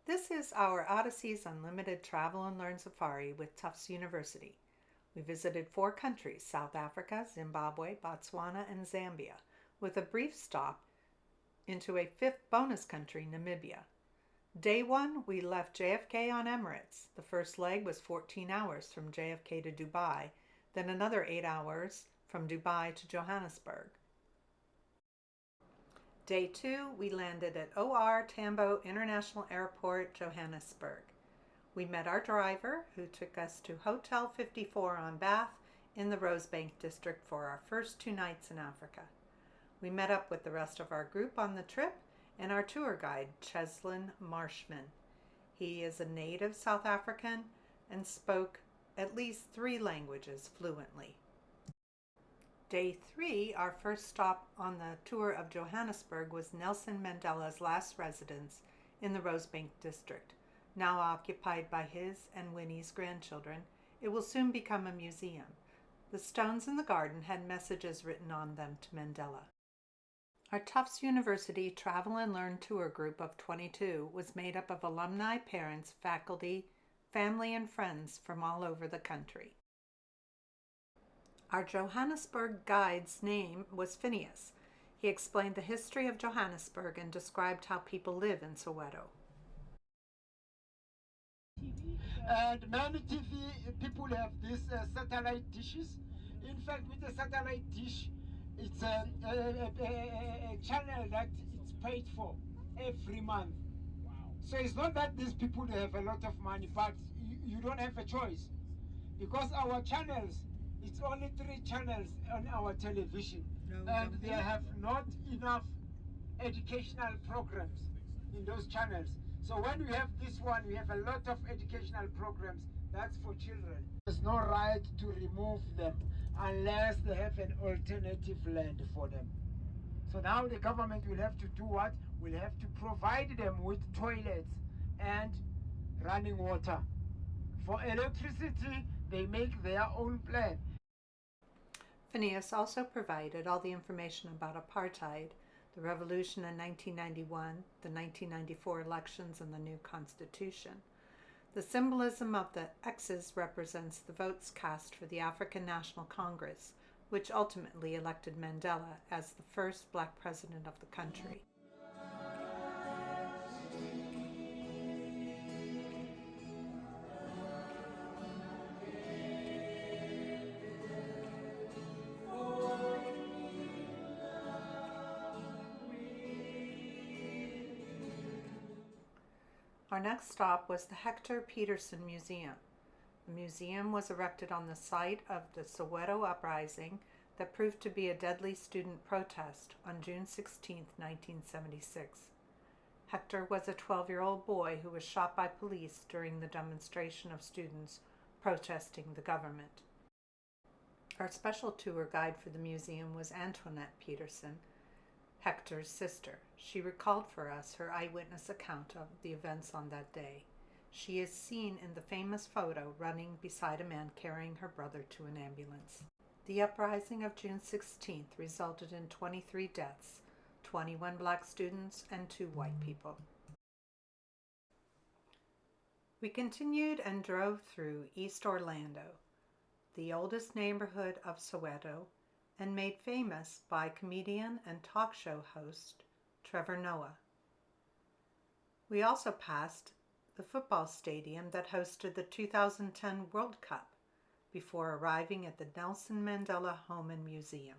This is our Odyssey's Unlimited Travel and Learn Safari with Tufts University. We visited 4 countries, South Africa, Zimbabwe, Botswana, and Zambia, with a brief stop into a 5th bonus country, Namibia. Day 1, we left JFK on Emirates. The first leg was 14 hours from JFK to Dubai, then another 8 hours from Dubai to Johannesburg. Day 2, we landed at OR Tambo International Airport, Johannesburg. We met our driver, who took us to Hotel 54 on Bath in the Rosebank District for our first 2 nights in Africa. We met up with the rest of our group on the trip and our tour guide, Cheslin Marshman. He is a native South African and spoke at least 3 languages fluently. Day 3, our first stop on the tour of Johannesburg, was Nelson Mandela's last residence in the Rosebank District. Now occupied by his and Winnie's grandchildren, it will soon become a museum. The stones in the garden had messages written on them to Mandela. Our Tufts University Travel and Learn tour group of 22 was made up of alumni, parents, faculty, family, and friends from all over the country. Our Johannesburg guide's name was Phineas. He explained the history of Johannesburg and described how people live in Soweto. And many TV people have these satellite dishes. In fact, with a satellite dish, it's a channel that it's paid for every month. Wow. So it's not that these people have a lot of money, but you don't have a choice. Because our channels, it's only 3 channels on our television, and they have not enough educational programs in those channels. So when we have this one, we have a lot of educational programs. That's for children. There's no right to remove them unless they have an alternative land for them. So now the government will have to do what? Will have to provide them with toilets and running water. For electricity, they make their own plan. Phineas also provided all the information about apartheid, the revolution in 1991, the 1994 elections, and the new constitution. The symbolism of the X's represents the votes cast for the African National Congress, which ultimately elected Mandela as the first black president of the country. Our next stop was the Hector Peterson Museum. The museum was erected on the site of the Soweto uprising that proved to be a deadly student protest on June 16, 1976. Hector was a 12-year-old boy who was shot by police during the demonstration of students protesting the government. Our special tour guide for the museum was Antoinette Peterson, Hector's sister. She recalled for us her eyewitness account of the events on that day. She is seen in the famous photo running beside a man carrying her brother to an ambulance. The uprising of June 16th resulted in 23 deaths, 21 black students and 2 white people. We continued and drove through East Orlando, the oldest neighborhood of Soweto, and made famous by comedian and talk show host Trevor Noah. We also passed the football stadium that hosted the 2010 World Cup before arriving at the Nelson Mandela Home and Museum.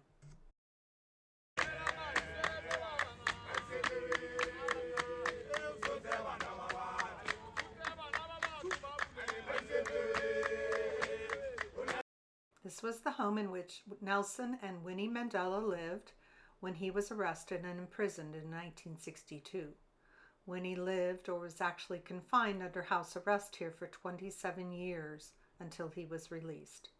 This was the home in which Nelson and Winnie Mandela lived when he was arrested and imprisoned in 1962. Winnie lived, or was actually confined under house arrest here for 27 years until he was released.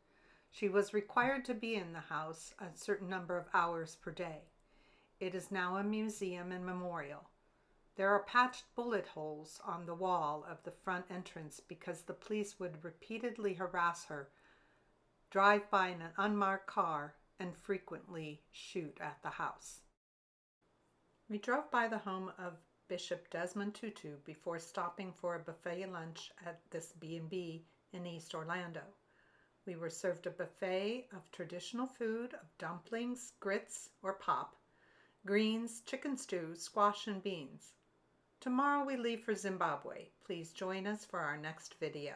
She was required to be in the house a certain number of hours per day. It is now a museum and memorial. There are patched bullet holes on the wall of the front entrance because the police would repeatedly harass her, drive by in an unmarked car, and frequently shoot at the house. We drove by the home of Bishop Desmond Tutu before stopping for a buffet lunch at this B&B in East Orlando. We were served a buffet of traditional food of dumplings, grits or pop, greens, chicken stew, squash, and beans. Tomorrow we leave for Zimbabwe. Please join us for our next video.